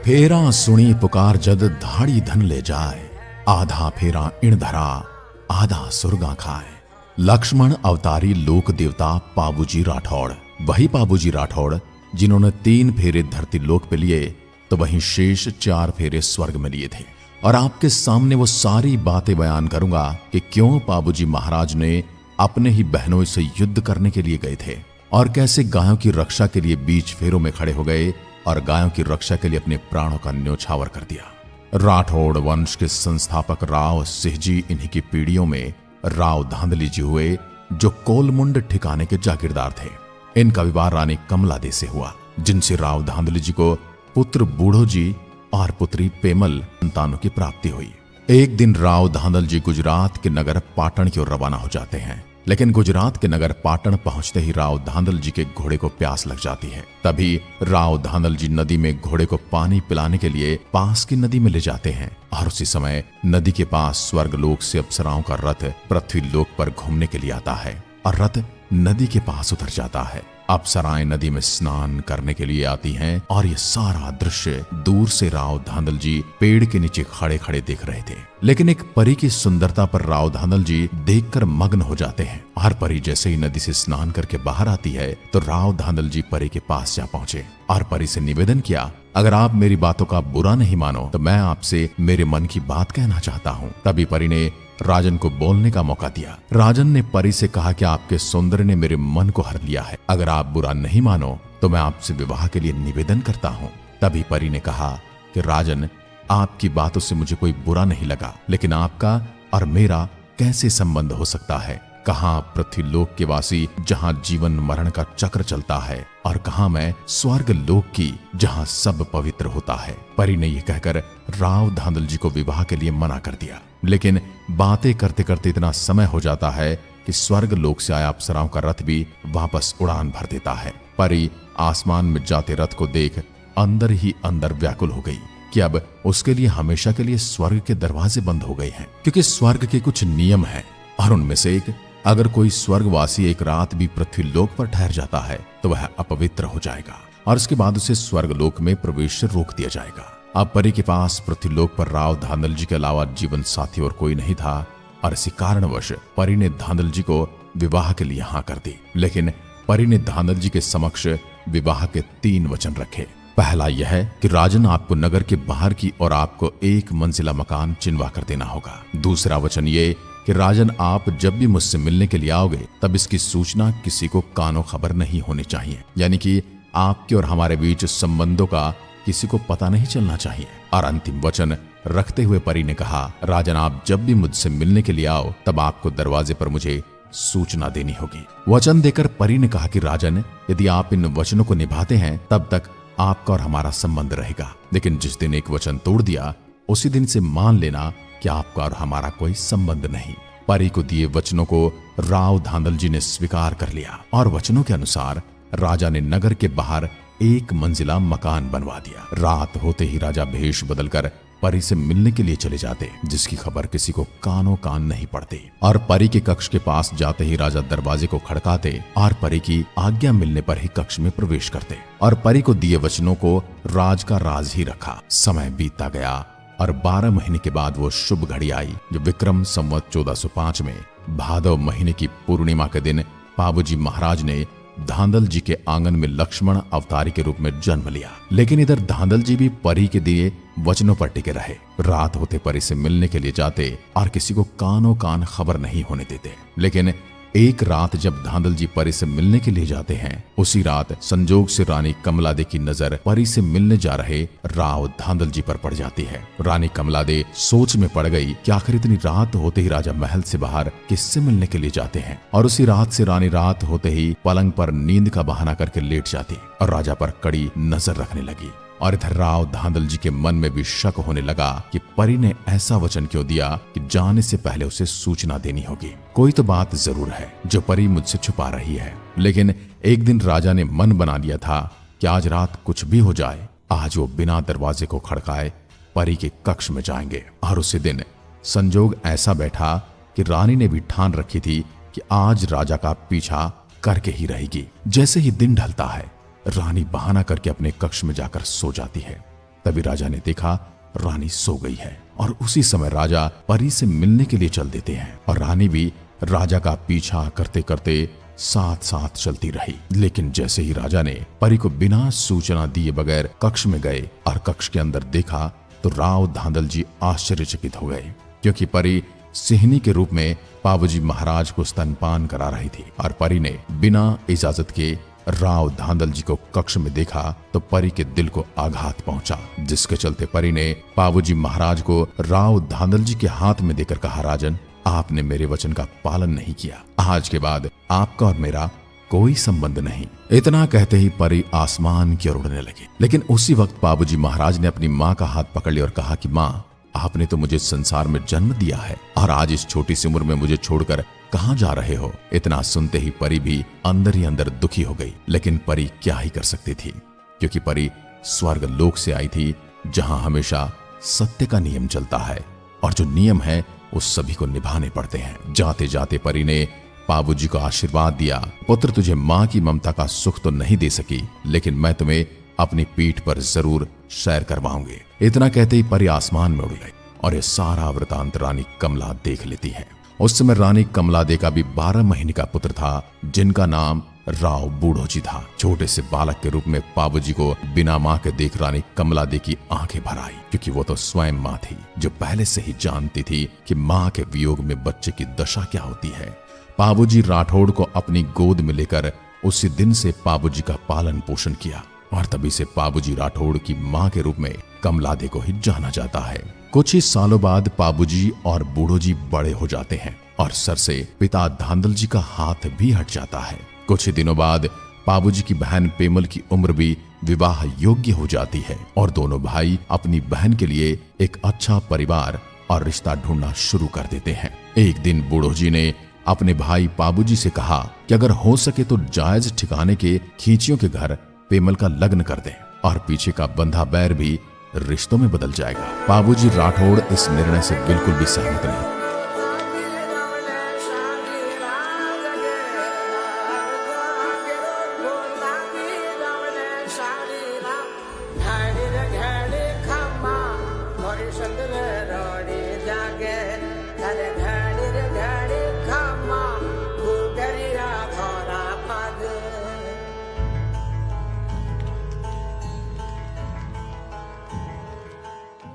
फेरा सुनी पुकार जद धाड़ी धन ले जाए, आधा फेरा इण धरा आधा सुरगा खाए। लक्ष्मण अवतारी लोक देवता पाबूजी राठौड़, वही पाबूजी राठौड़ जिन्होंने 3 फेरे धरती लोक पे लिए तो वहीं शेष 4 फेरे स्वर्ग में लिए थे। और आपके सामने वो सारी बातें बयान करूंगा कि क्यों पाबूजी महाराज ने अपने ही बहनों से युद्ध करने के लिए गए थे और कैसे गायों की रक्षा के लिए बीच फेरों में खड़े हो गए और गायों की रक्षा के लिए अपने प्राणों का न्योछावर कर दिया। राठौड़ वंश के संस्थापक राव सिंहजी इन्हीं की पीढ़ियों में राव धांधली जी हुए, जो कोलमुंड ठिकाने के जागीरदार थे। इनका विवाह रानी कमला दे से हुआ, जिनसे राव धांधली जी को पुत्र बूढ़ो जी और पुत्री पेमल संतानों की प्राप्ति हुई। एक दिन राव धांधल जी गुजरात के नगर पाटन की ओर रवाना हो जाते हैं, लेकिन गुजरात के नगर पाटन पहुंचते ही राव धांधल जी के घोड़े को प्यास लग जाती है। तभी राव धांधल जी नदी में घोड़े को पानी पिलाने के लिए पास की नदी में ले जाते हैं और उसी समय नदी के पास स्वर्गलोक से अप्सराओं का रथ पृथ्वी लोक पर घूमने के लिए आता है और रथ नदी के पास उतर जाता है। अप्सराएं नदी में स्नान करने के लिए आती हैं और ये सारा दृश्य दूर से राव धांधल जी पेड़ के नीचे खड़े खड़े देख रहे थे। लेकिन एक परी की सुंदरता पर राव धांधल जी देखकर मग्न हो जाते हैं। हर परी जैसे ही नदी से स्नान करके बाहर आती है तो राव धांधल जी परी के पास जा पहुंचे और परी से निवेदन किया, अगर आप मेरी बातों का बुरा नहीं मानो तो मैं आपसे मेरे मन की बात कहना चाहता हूँ। तभी परी ने राजन को बोलने का मौका दिया। राजन ने परी से कहा कि आपके सौंदर्य ने मेरे मन को हर लिया है, अगर आप बुरा नहीं मानो तो मैं आपसे विवाह के लिए निवेदन करता हूँ। तभी परी ने कहा कि राजन, आपकी बातों से मुझे कोई बुरा नहीं लगा, लेकिन आपका और मेरा कैसे संबंध हो सकता है? कहाँ पृथ्वी लोक के वासी जहाँ जीवन मरण का चक्र चलता है और कहाँ मैं स्वर्ग लोक की जहाँ सब पवित्र होता है। परी ने यह कहकर राव धांधल जी को विवाह के लिए मना कर दिया। लेकिन बातें करते करते इतना समय हो जाता है कि स्वर्ग लोक से आया अप्सराओं का रथ भी वापस उड़ान भर देता है। परी आसमान में जाते रथ को देख अंदर ही अंदर व्याकुल हो गई कि अब उसके लिए हमेशा के लिए स्वर्ग के दरवाजे बंद हो गए हैं, क्योंकि स्वर्ग के कुछ नियम हैं और उनमें से एक, अगर कोई स्वर्गवासी एक रात भी पृथ्वी लोक पर ठहर जाता है तो वह अपवित्र हो जाएगा और उसके बाद उसे स्वर्ग लोक में प्रवेश से रोक दिया जाएगा। अब परी के पास पृथ्वी लोक पर राव धांधल जी के अलावा जीवन साथी और कोई नहीं था और इसी कारणवश परी ने धांधल जी को विवाह के लिए हाँ कर दी। लेकिन परी ने धांधल जी के समक्ष विवाह के 3 वचन रखे। पहला यह है कि राजन, आपको नगर के बाहर की और आपको 1 मंजिला मकान चिनवा कर देना होगा। दूसरा वचन ये कि राजन, आप जब भी मुझसे मिलने के लिए आओगे तब इसकी सूचना किसी को कानो खबर नहीं होनी चाहिए, यानी कि आपके और हमारे बीच संबंधों का किसी को पता नहीं चलना चाहिए। और अंतिम वचन रखते हुए परी ने कहा, राजन, आप जब भी मुझसे मिलने के लिए आओ तब आपको दरवाजे पर मुझे सूचना देनी होगी। वचन देकर परी ने कहा कि राजन, यदि आप इन वचनों को निभाते हैं तब तक आपका और हमारा संबंध रहेगा, लेकिन जिस दिन एक वचन तोड़ दिया उसी दिन से मान लेना कि आपका और हमारा कोई संबंध नहीं। परी को दिए वचनों को राव धांधल जी ने स्वीकार कर लिया और वचनों के अनुसार राजा ने नगर के बाहर 1 मंजिला मकान बनवा दिया। रात होते ही राजा भेष बदलकर परी से मिलने के लिए चले जाते, जिसकी खबर किसी को कानों कान नहीं पड़ती। और परी के कक्ष के पास जाते ही राजा दरवाजे को खड़काते और परी की आज्ञा मिलने पर ही कक्ष में प्रवेश करते और परी को दिए वचनों को राज का राज ही रखा। समय बीतता गया और 12 महीने के बाद वो शुभ घड़ी आई जो विक्रम संवत 1405 में भादव महीने की पूर्णिमा के दिन पाबूजी महाराज ने धांधल जी के आंगन में लक्ष्मण अवतारी के रूप में जन्म लिया। लेकिन इधर धांधल जी भी परी के दिए वचनों पर टिके रहे। रात होते परी से मिलने के लिए जाते और किसी को कानों कान खबर नहीं होने देते। लेकिन एक रात जब धांधल जी परी से मिलने के लिए जाते हैं, उसी रात संजोग से रानी कमला दे की नजर परी से मिलने जा रहे राव धांधल जी पर पड़ जाती है। रानी कमला दे सोच में पड़ गई कि आखिर इतनी रात होते ही राजा महल से बाहर किससे मिलने के लिए जाते हैं, और उसी रात से रानी रात होते ही पलंग पर नींद का बहाना करके लेट जाती और राजा पर कड़ी नजर रखने लगी। और इधर राव धांधल जी के मन में भी शक होने लगा कि परी ने ऐसा वचन क्यों दिया कि जाने से पहले उसे सूचना देनी होगी। कोई तो बात जरूर है जो परी मुझसे छुपा रही है। लेकिन एक दिन राजा ने मन बना लिया था कि आज रात कुछ भी हो जाए, आज वो बिना दरवाजे को खड़काए परी के कक्ष में जाएंगे। और उसी दिन संजोग ऐसा बैठा कि रानी ने भी ठान रखी थी कि आज राजा का पीछा करके ही रहेगी। जैसे ही दिन ढलता है, रानी बहाना करके अपने कक्ष में जाकर सो जाती है। तभी राजा ने देखा रानी सो गई है और उसी समय राजा परी से मिलने के लिए चल देते हैं और रानी भी राजा का पीछा करते करते साथ साथ चलती रही। लेकिन जैसे ही राजा ने परी को बिना सूचना दिए बगैर कक्ष में गए और कक्ष के अंदर देखा तो राव धांधल जी आश्चर्यचकित हो गए, क्योंकि परी सिंहनी के रूप में पाबूजी महाराज को स्तनपान करा रही थी और परी ने बिना इजाजत के राव धांधल जी को कक्ष में देखा तो परी के दिल को आघात पहुंचा, जिसके चलते परी ने पाबूजी महाराज को राव धांधल जी के हाथ में देकर कहा, राजन, आपने मेरे वचन का पालन नहीं किया। आज के बाद आपका और मेरा कोई संबंध नहीं। इतना कहते ही परी आसमान की ओर उड़ने लगी। लेकिन उसी वक्त पाबूजी महाराज ने अपनी माँ का हाथ पकड़ लिया और कहा कि माँ, आपने तो मुझे संसार में जन्म दिया है और आज इस छोटी सी उम्र में मुझे छोड़कर कहाँ जा रहे हो। इतना सुनते ही परी भी अंदर ही अंदर दुखी हो गई। लेकिन परी क्या ही कर सकती थी, क्योंकि परी स्वर्ग लोक से आई थी, जहां हमेशा सत्य का नियम चलता है और जो नियम है उस सभी को निभाने पड़ते हैं। जाते जाते परी ने पाबूजी को आशीर्वाद दिया, पुत्र, तुझे माँ की ममता का सुख तो नहीं दे सकी, लेकिन मैं तुम्हें अपनी पीठ पर जरूर सैर करवाऊंगी। इतना कहते ही परी आसमान में उड़ गई और ये सारा वृतांत रानी कमला देख लेती है। उस समय रानी कमला दे का भी 12 महीने का पुत्र था, जिनका नाम राव बूढ़ो जी था। छोटे से बालक के रूप में पाबूजी को बिना माँ के देख रानी कमला दे की आंखें भर आई, क्योंकि वो तो स्वयं माँ थी, जो पहले से ही जानती थी कि माँ के वियोग में बच्चे की दशा क्या होती है। पाबूजी राठौड़ को अपनी गोद में लेकर उसी दिन से पाबूजी का पालन पोषण किया और तभी से पाबूजी राठौड़ की माँ के रूप में कमला दे को ही जाना जाता है। कुछ ही सालों बाद पाबूजी और बूढ़ो जी बड़े हो जाते हैं और सर से पिता धांधल जी का हाथ भी हट जाता है। कुछ ही दिनों बाद पाबूजी की बहन पेमल की उम्र भी विवाह योग्य हो जाती है और दोनों भाई अपनी बहन के लिए एक अच्छा परिवार और रिश्ता ढूंढना शुरू कर देते हैं। एक दिन बूढ़ो जी ने अपने भाई पाबूजी से कहा कि अगर हो सके तो जायज ठिकाने के खींचियों के घर पेमल का लग्न कर दें और पीछे का बंधा बैर भी रिश्तों में बदल जाएगा। पाबूजी राठौड़ इस निर्णय से बिल्कुल भी सहमत नहीं। जागे